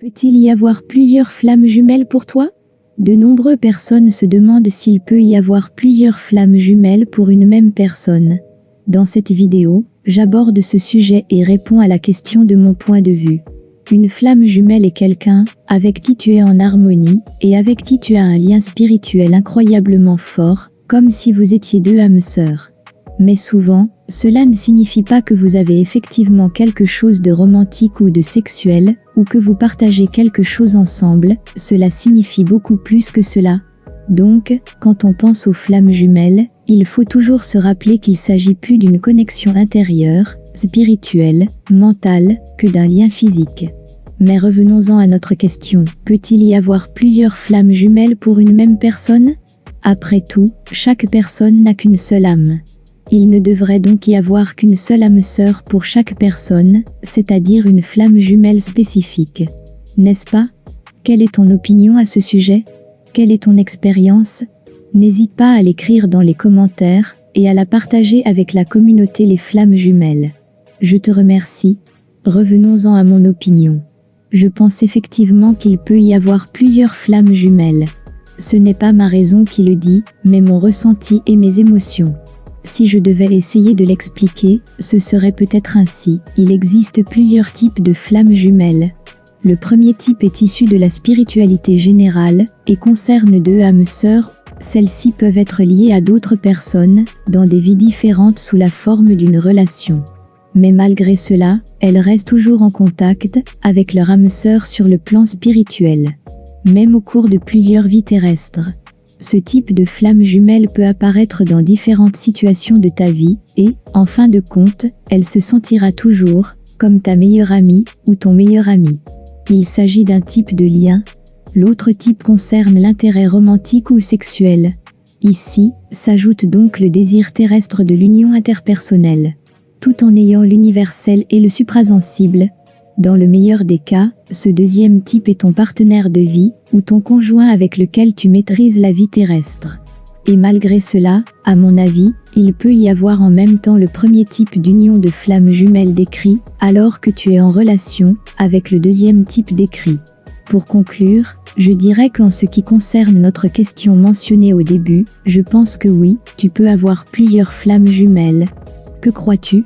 Peut-il y avoir plusieurs flammes jumelles pour toi? De nombreuses personnes se demandent s'il peut y avoir plusieurs flammes jumelles pour une même personne. Dans cette vidéo, j'aborde ce sujet et réponds à la question de mon point de vue. Une flamme jumelle est quelqu'un avec qui tu es en harmonie et avec qui tu as un lien spirituel incroyablement fort, comme si vous étiez deux âmes sœurs. Mais souvent, cela ne signifie pas que vous avez effectivement quelque chose de romantique ou de sexuel, ou que vous partagez quelque chose ensemble, cela signifie beaucoup plus que cela. Donc, quand on pense aux flammes jumelles, il faut toujours se rappeler qu'il s'agit plus d'une connexion intérieure, spirituelle, mentale, que d'un lien physique. Mais revenons-en à notre question, peut-il y avoir plusieurs flammes jumelles pour une même personne? Après tout, chaque personne n'a qu'une seule âme. Il ne devrait donc y avoir qu'une seule âme sœur pour chaque personne, c'est-à-dire une flamme jumelle spécifique. N'est-ce pas? Quelle est ton opinion à ce sujet? Quelle est ton expérience? N'hésite pas à l'écrire dans les commentaires et à la partager avec la communauté Les Flammes Jumelles. Je te remercie. Revenons-en à mon opinion. Je pense effectivement qu'il peut y avoir plusieurs flammes jumelles. Ce n'est pas ma raison qui le dit, mais mon ressenti et mes émotions. Si je devais essayer de l'expliquer, ce serait peut-être ainsi. Il existe plusieurs types de flammes jumelles. Le premier type est issu de la spiritualité générale et concerne deux âmes sœurs. Celles-ci peuvent être liées à d'autres personnes, dans des vies différentes sous la forme d'une relation. Mais malgré cela, elles restent toujours en contact avec leur âme sœur sur le plan spirituel. Même au cours de plusieurs vies terrestres. Ce type de flamme jumelle peut apparaître dans différentes situations de ta vie et, en fin de compte, elle se sentira toujours comme ta meilleure amie ou ton meilleur ami. Il s'agit d'un type de lien. L'autre type concerne l'intérêt romantique ou sexuel. Ici, s'ajoute donc le désir terrestre de l'union interpersonnelle, tout en ayant l'universel et le suprasensible. Dans le meilleur des cas, ce deuxième type est ton partenaire de vie, ou ton conjoint avec lequel tu maîtrises la vie terrestre. Et malgré cela, à mon avis, il peut y avoir en même temps le premier type d'union de flammes jumelles décrit, alors que tu es en relation avec le deuxième type décrit. Pour conclure, je dirais qu'en ce qui concerne notre question mentionnée au début, je pense que oui, tu peux avoir plusieurs flammes jumelles. Que crois-tu ?